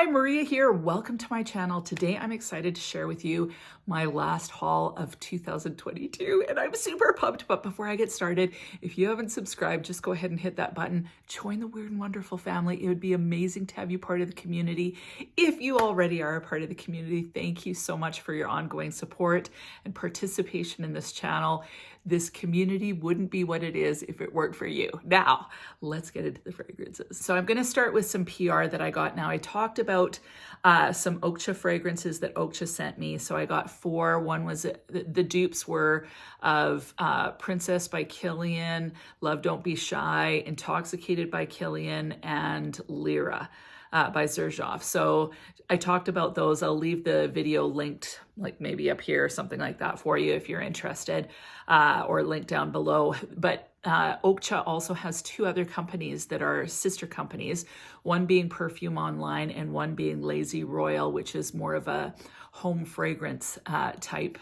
Hi, Maria here. Welcome to my channel. Today I'm excited to share with you my last haul of 2022 and I'm super pumped. But before I get started, if you haven't subscribed, just go ahead and hit that button. Join the Weird and Wonderful family. It would be amazing to have you part of the community. If you already are a part of the community, thank you so much for your ongoing support and participation in this channel. This community wouldn't be what it is if it weren't for you. Now, let's get into the fragrances. So I'm going to start with some PR that I got. Now, I talked about some oakcha fragrances that oakcha sent me. So I got 4. One was, the dupes were of Princess by Kilian, Love Don't Be Shy, Intoxicated by Kilian, and Lyra by Xerjoff. So I talked about those. I'll leave the video linked, like maybe up here or something like that for you if you're interested, or link down below. But oakcha also has 2 other companies that are sister companies, one being Perfume Online and one being Lazy Royal, which is more of a home fragrance type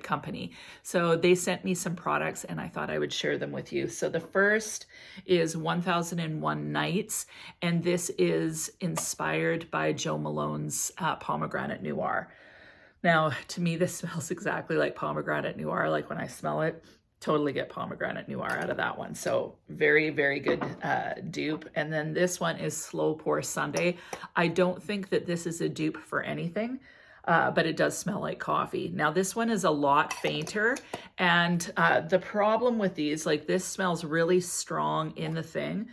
company. So they sent me some products and I thought I would share them with you. So the first is 1001 Nights, and this is inspired by Jo Malone's Pomegranate Noir. Now, to me, this smells exactly like Pomegranate Noir. Like when I smell it, totally get Pomegranate Noir out of that one. So very, very good dupe. And then this one is Slow Pour Sunday. I don't think that this is a dupe for anything. But it does smell like coffee. Now this one is a lot fainter, and the problem with these, like this smells really strong in the thing,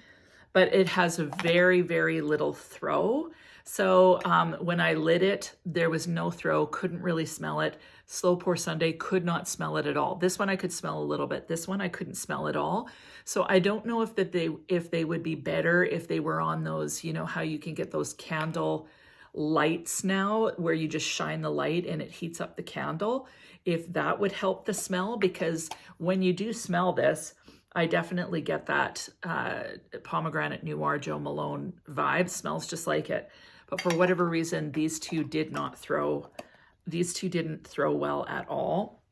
but it has a very, very little throw. So when I lit it, there was no throw, couldn't really smell it. Slow Pour Sunday, could not smell it at all. This one I could smell a little bit. This one I couldn't smell at all. So I don't know if they would be better if they were on those, you know how you can get those candle lights now where you just shine the light and it heats up the candle, if that would help the smell, because when you do smell this, I definitely get that Pomegranate Noir Jo Malone vibe. Smells just like it, but for whatever reason these two didn't throw well at all.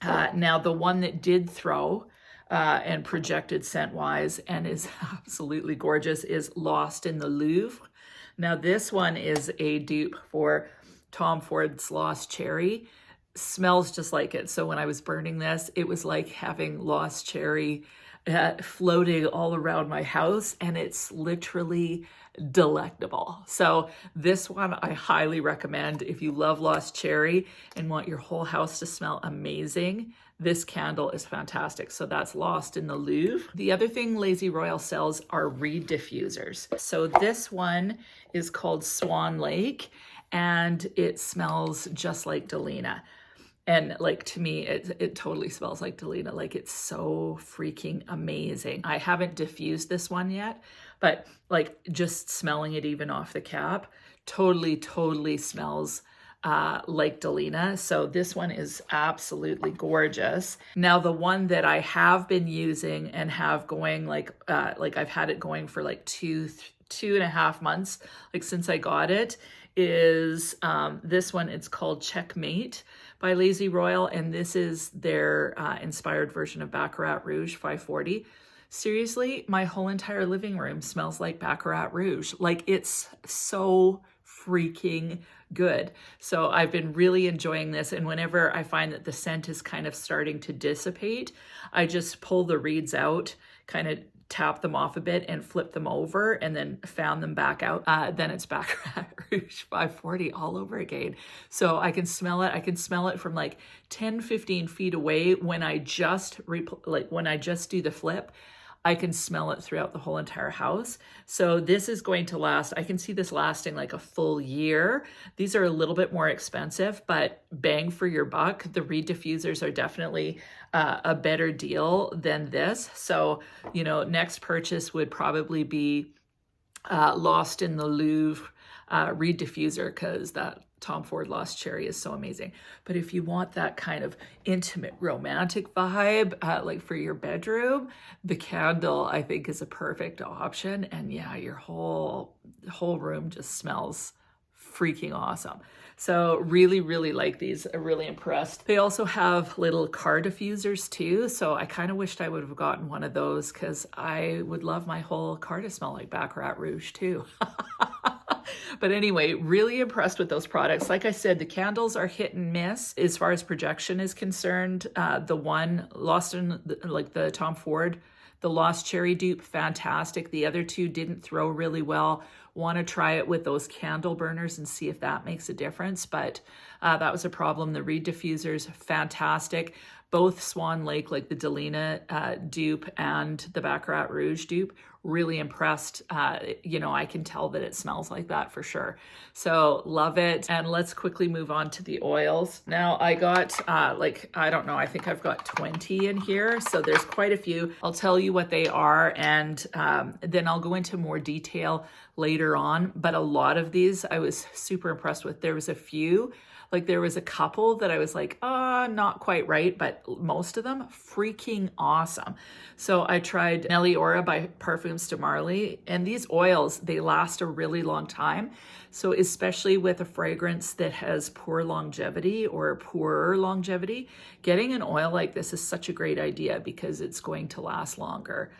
Now the one that did throw and projected scent wise and is absolutely gorgeous is Lost in the Louvre. Now this one is a dupe for Tom Ford's Lost Cherry. Smells just like it. So when I was burning this, it was like having Lost Cherry floating all around my house, and it's literally delectable. So this one I highly recommend if you love Lost Cherry and want your whole house to smell amazing. This candle is fantastic. So that's Lost in the Louvre. The other thing Lazy Royal sells are reed diffusers. So this one is called Swan Lake, and it smells just like Delina. And like, to me, it totally smells like Delina. Like, it's so freaking amazing. I haven't diffused this one yet, but like just smelling it even off the cap, totally smells like Delina. So this one is absolutely gorgeous. Now the one that I have been using and have going like I've had it going for like two and a half months, like since I got it, is this one. It's called Checkmate by Lazy Royal, and this is their inspired version of Baccarat Rouge 540. Seriously, my whole entire living room smells like Baccarat Rouge. Like, it's so freaking good. So I've been really enjoying this, and whenever I find that the scent is kind of starting to dissipate, I just pull the reeds out, kind of tap them off a bit and flip them over and then fan them back out. Then it's Baccarat Rouge 540 all over again. So I can smell it. I can smell it from like 10-15 feet away. When I just do the flip, I can smell it throughout the whole entire house. So this is going to last, I can see this lasting like a full year. These are a little bit more expensive, but bang for your buck. The reed diffusers are definitely a better deal than this. So, you know, next purchase would probably be Lost in the Louvre reed diffuser, because that Tom Ford Lost Cherry is so amazing. But if you want that kind of intimate romantic vibe, like for your bedroom, the candle I think is a perfect option. And yeah, your whole room just smells freaking awesome. So really like these. I'm really impressed. They also have little car diffusers too. So I kind of wished I would have gotten one of those, because I would love my whole car to smell like Baccarat Rouge too. But anyway, really impressed with those products. Like I said, the candles are hit and miss as far as projection is concerned. The one Lost in like the Tom Ford, the Lost Cherry dupe, fantastic. The other two didn't throw really well. Want to try it with those candle burners and see if that makes a difference, but that was a problem. The Reed diffusers, fantastic. Both Swan Lake, like the Delina dupe and the Baccarat Rouge dupe, really impressed. You know, I can tell that it smells like that for sure. So love it. And let's quickly move on to the oils. Now I got I don't know, I think I've got 20 in here. So there's quite a few. I'll tell you what they are, and then I'll go into more detail later on. But a lot of these I was super impressed with. There was a few, like there was a couple that I was like, not quite right, but most of them freaking awesome. So I tried Meliora by Perfumes de Marly, and these oils, they last a really long time. So especially with a fragrance that has poor longevity or poorer longevity, getting an oil like this is such a great idea because it's going to last longer.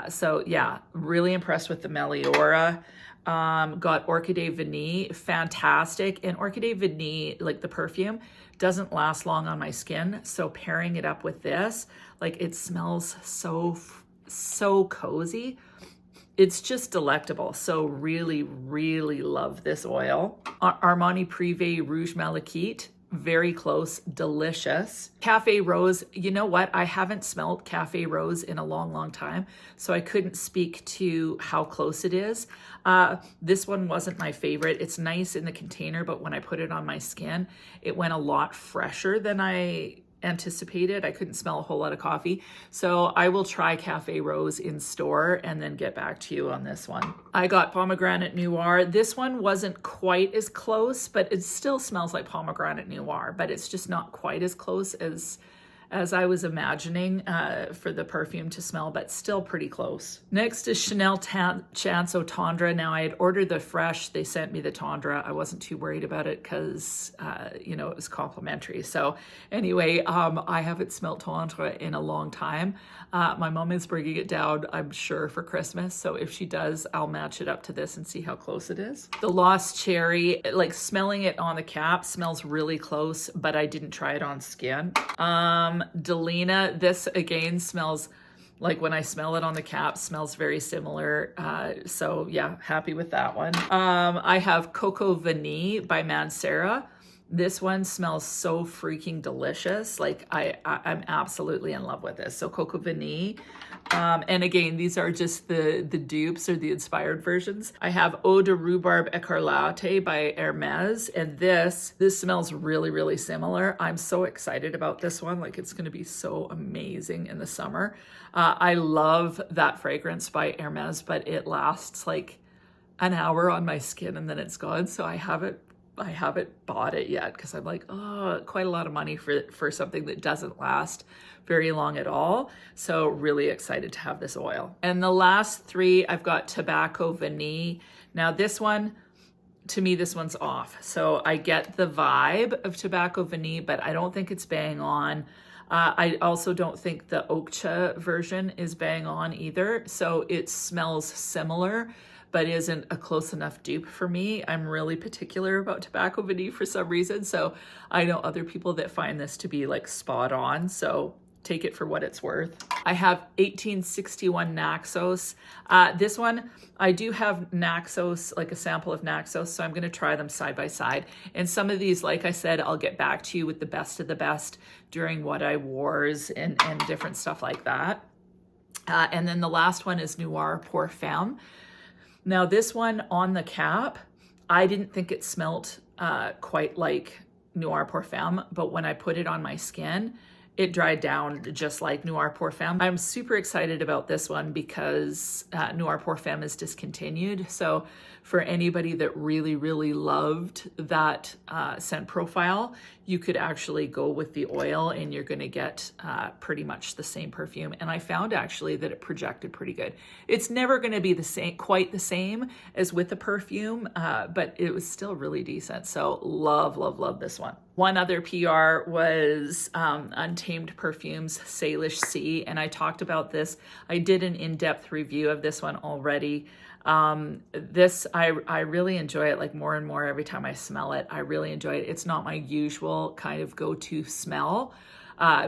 So yeah, really impressed with the Meliora. Got Orchidee Vanille, fantastic. And Orchidee Vanille, like the perfume, doesn't last long on my skin. So pairing it up with this, like it smells so cozy. It's just delectable. So really, really love this oil. Armani Privé Rouge Malachite, very close, delicious. Cafe Rose, you know what? I haven't smelled Cafe Rose in a long time, so I couldn't speak to how close it is. This one wasn't my favorite. It's nice in the container, but when I put it on my skin, it went a lot fresher than I anticipated. I couldn't smell a whole lot of coffee. So I will try Cafe Rose in store and then get back to you on this one. I got Pomegranate Noir. This one wasn't quite as close, but it still smells like Pomegranate Noir, but it's just not quite as close as I was imagining for the perfume to smell, but still pretty close. Next is Chanel Chanso Tendre. Now I had ordered the fresh, they sent me the Tendre. I wasn't too worried about it because, you know, it was complimentary. So anyway, I haven't smelled Tendre in a long time. My mom is bringing it down, I'm sure, for Christmas. So if she does, I'll match it up to this and see how close it is. The Lost Cherry, like smelling it on the cap, smells really close, but I didn't try it on skin. Delina, this again smells like, when I smell it on the cap, smells very similar. So yeah, happy with that one. I have Coco Vanille by Mancera. This one smells so freaking delicious. Like I'm absolutely in love with this. So Coco Vanille. And again, these are just the dupes or the inspired versions. I have Eau de Rhubarbe Écarlate by Hermes, and this smells really, really similar. I'm so excited about this one. Like, it's gonna be so amazing in the summer. I love that fragrance by Hermes, but it lasts like an hour on my skin and then it's gone. So I haven't bought it yet because I'm like, oh, quite a lot of money for something that doesn't last very long at all. So really excited to have this oil. And the last three, I've got Tobacco Vanille. Now this one, to me, this one's off. So I get the vibe of Tobacco Vanille, but I don't think it's bang on. I also don't think the oakcha version is bang on either. So it smells similar, but isn't a close enough dupe for me. I'm really particular about Tobacco Vanille for some reason. So I know other people that find this to be like spot on. So take it for what it's worth. I have 1861 Naxos. This one, I do have Naxos, like a sample of Naxos, so I'm gonna try them side by side. And some of these, like I said, I'll get back to you with the best of the best during what I wores and different stuff like that. And then the last one is Noir Pour Femme. Now this one on the cap, I didn't think it smelt quite like Noir Pour Femme, but when I put it on my skin, it dried down just like Noir Pour Femme. I'm super excited about this one because Noir Pour Femme is discontinued. So for anybody that really, really loved that scent profile, you could actually go with the oil and you're gonna get pretty much the same perfume. And I found actually that it projected pretty good. It's never gonna be the same, quite the same as with the perfume, but it was still really decent. So love, love, love this one. One other PR was Untamed Perfumes Salish Sea, and I talked about this. I did an in-depth review of this one already. This, I really enjoy it, like more and more every time I smell it. I really enjoy it. It's not my usual kind of go-to smell,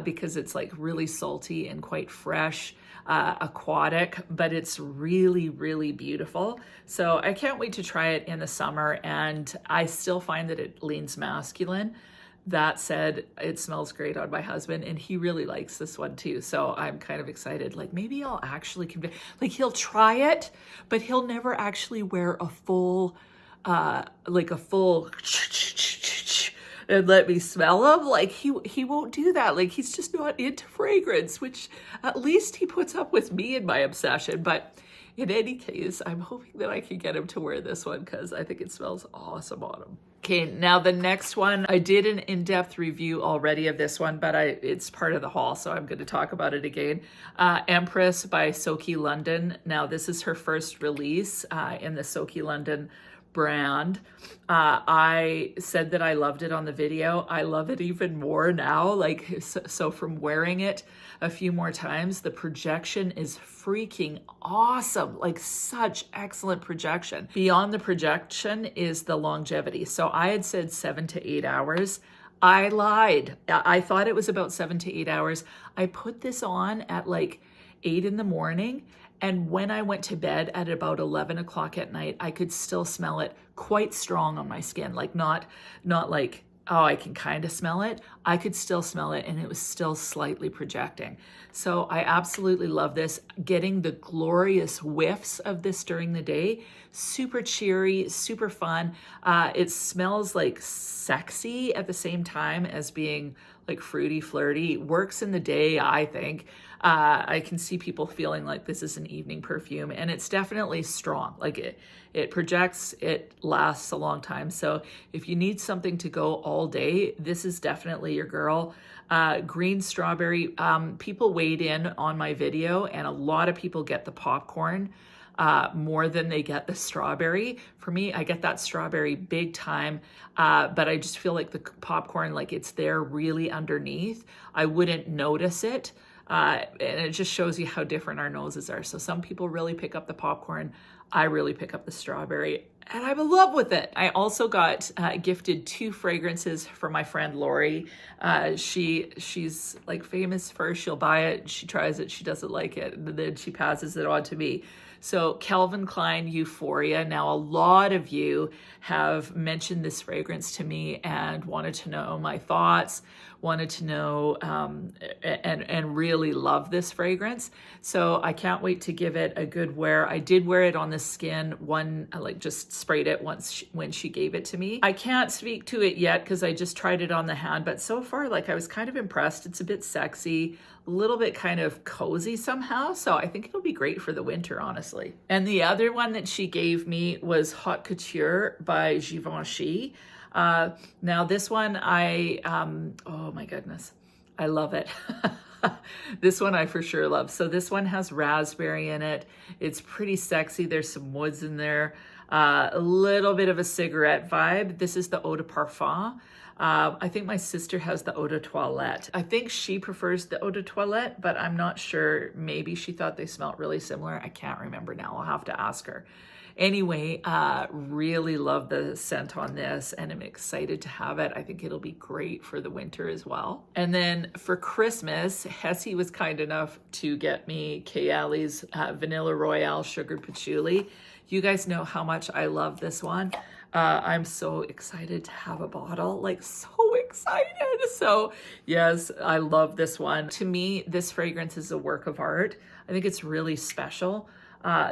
because it's like really salty and quite fresh, aquatic, but it's really, really beautiful. So I can't wait to try it in the summer, and I still find that it leans masculine. That said, it smells great on my husband, and he really likes this one too. So I'm kind of excited. Like maybe I'll actually convince, like he'll try it, but he'll never actually wear a full, like a full and let me smell him. Like he won't do that. Like he's just not into fragrance, which at least he puts up with me and my obsession. But in any case, I'm hoping that I can get him to wear this one because I think it smells awesome on him. Okay, now the next one, I did an in-depth review already of this one, but it's part of the haul, so I'm going to talk about it again. Empress by Soaky London. Now this is her first release in the Soaky London brand. I said that I loved it on the video. I love it even more now. Like, so from wearing it a few more times, the projection is freaking awesome. Like such excellent projection. Beyond the projection is the longevity. So I had said 7 to 8 hours. I lied. I thought it was about 7 to 8 hours. I put this on at like 8 in the morning. And when I went to bed at about 11 o'clock at night, I could still smell it quite strong on my skin. Like not like, oh, I can kind of smell it. I could still smell it, and it was still slightly projecting. So I absolutely love this. Getting the glorious whiffs of this during the day. Super cheery, super fun. It smells like sexy at the same time as being like fruity, flirty. Works in the day, I think. I can see people feeling like this is an evening perfume, and it's definitely strong. Like it projects, it lasts a long time. So if you need something to go all day, this is definitely your girl. Green strawberry. People weighed in on my video, and a lot of people get the popcorn more than they get the strawberry. For me, I get that strawberry big time, but I just feel like the popcorn, like it's there really underneath. I wouldn't notice it. And it just shows you how different our noses are. So some people really pick up the popcorn. I really pick up the strawberry, and I'm in love with it. I also got gifted 2 fragrances from my friend Lori. She's like famous for, she'll buy it, she tries it, she doesn't like it, and then she passes it on to me. So Calvin Klein Euphoria. Now, a lot of you have mentioned this fragrance to me and wanted to know my thoughts, wanted to know and really love this fragrance. So I can't wait to give it a good wear. I did wear it on the skin. I like just sprayed it once when she gave it to me. I can't speak to it yet because I just tried it on the hand, but so far, like I was kind of impressed. It's a bit sexy, a little bit kind of cozy somehow. So I think it'll be great for the winter, honestly. And the other one that she gave me was Haute Couture by Givenchy. Now this one, oh my goodness, I love it. This one I for sure love. So this one has raspberry in it. It's pretty sexy. There's some woods in there. A little bit of a cigarette vibe. This is the eau de parfum. I think my sister has the eau de toilette. I think she prefers the eau de toilette, but I'm not sure. Maybe she thought they smelled really similar. I can't remember now. I'll have to ask her. Anyway, really love the scent on this, and I'm excited to have it. I think it'll be great for the winter as well. And then for Christmas, Hessie was kind enough to get me Kayali's Vanilla Royale Sugared Patchouli. You guys know how much I love this one. I'm so excited to have a bottle, like so excited. So yes, I love this one. To me, this fragrance is a work of art. I think it's really special.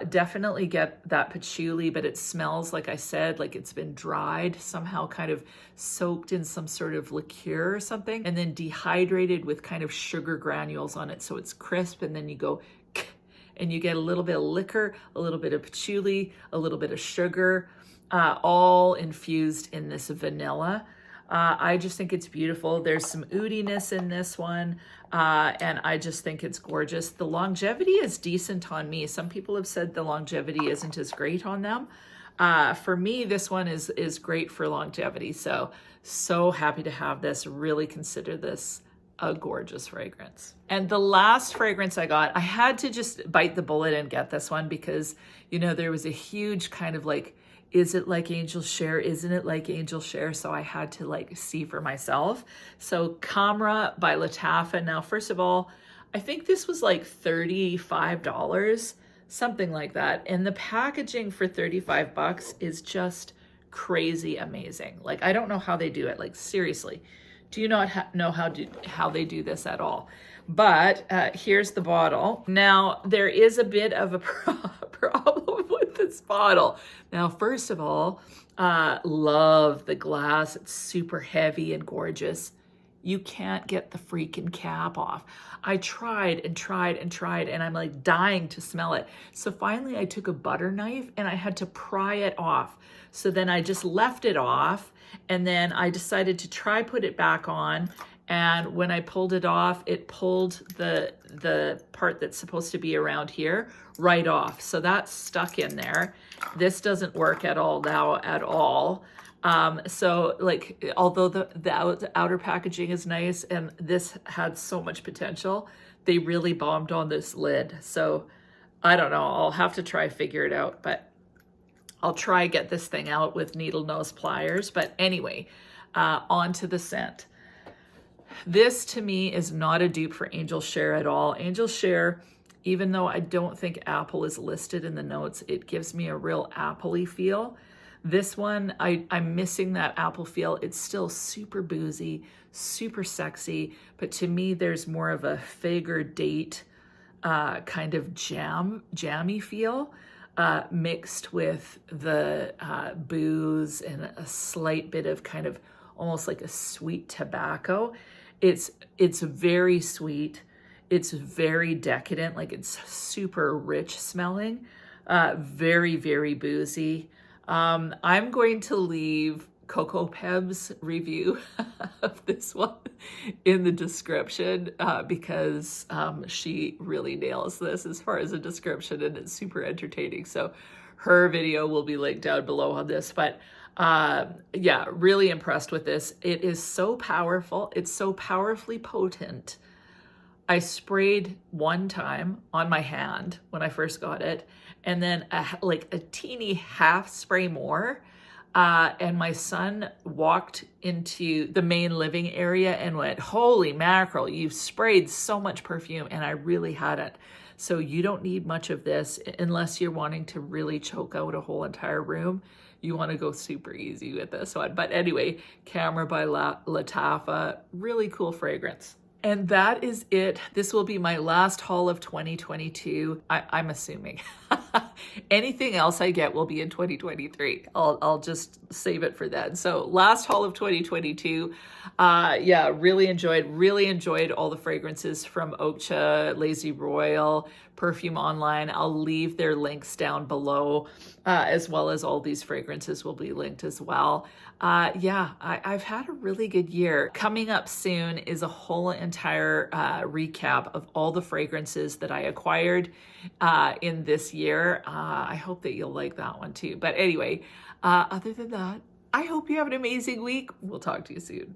Definitely get that patchouli, but it smells, like I said, like it's been dried, somehow kind of soaked in some sort of liqueur or something, and then dehydrated with kind of sugar granules on it. So it's crisp, and then you go and you get a little bit of liquor, a little bit of patchouli, a little bit of sugar, all infused in this vanilla. I just think it's beautiful. There's some oudiness in this one, and I just think it's gorgeous. The longevity is decent on me. Some people have said the longevity isn't as great on them. For me, this one is great for longevity. So happy to have this. Really consider this a gorgeous fragrance. And the last fragrance I got, I had to just bite the bullet and get this one because, you know, there was a huge kind of like, is it like Angel Share? Isn't it like Angel Share? So I had to like see for myself. So Camera by Lattafa. Now, first of all, I think this was like $35, something like that. And the packaging for 35 bucks is just crazy amazing. Like, I don't know how they do it. Like, seriously, do you not know how they do this at all? But here's the bottle. Now, there is a bit of a problem with this bottle. Now, first of all, love the glass. It's super heavy and gorgeous. You can't get the freaking cap off. I tried and tried and tried, and I'm like dying to smell it. So finally I took a butter knife and I had to pry it off. So then I just left it off, and then I decided to try put it back on. And when I pulled it off, it pulled the part that's supposed to be around here right off. So that's stuck in there. This doesn't work at all now at all. So like, although the outer packaging is nice and this had so much potential, they really bombed on this lid. So I don't know, I'll have to try figure it out, but I'll try get this thing out with needle nose pliers. But anyway, on to the scent. This to me is not a dupe for Angel Share at all. Angel Share, even though I don't think apple is listed in the notes, it gives me a real apple-y feel. This one, I'm missing that apple feel. It's still super boozy, super sexy, but to me, there's more of a fig or date kind of jammy feel mixed with the booze and a slight bit of kind of almost like a sweet tobacco. It's very sweet. It's very decadent, like it's super rich smelling, very, very boozy. I'm going to leave Coco Peb's review of this one in the description because she really nails this as far as a description, and it's super entertaining. So her video will be linked down below on this, but yeah, really impressed with this. It is so powerful. It's so powerfully potent. I sprayed one time on my hand when I first got it, and then like a teeny half spray more. And my son walked into the main living area and went, holy mackerel, you've sprayed so much perfume, and I really hadn't. So you don't need much of this unless you're wanting to really choke out a whole entire room. You want to go super easy with this one. But anyway, Camera by Lattafa, really cool fragrance. And that is it. This will be my last haul of 2022. I'm assuming. Anything else I get will be in 2023. I'll just save it for then. So last haul of 2022. Yeah, really enjoyed all the fragrances from Oakcha, Lazy Royal, Perfume Online. I'll leave their links down below, as well as all these fragrances will be linked as well. Yeah, I've had a really good year. Coming up soon is a whole entire recap of all the fragrances that I acquired in this year. I hope that you'll like that one too. But anyway, other than that, I hope you have an amazing week. We'll talk to you soon.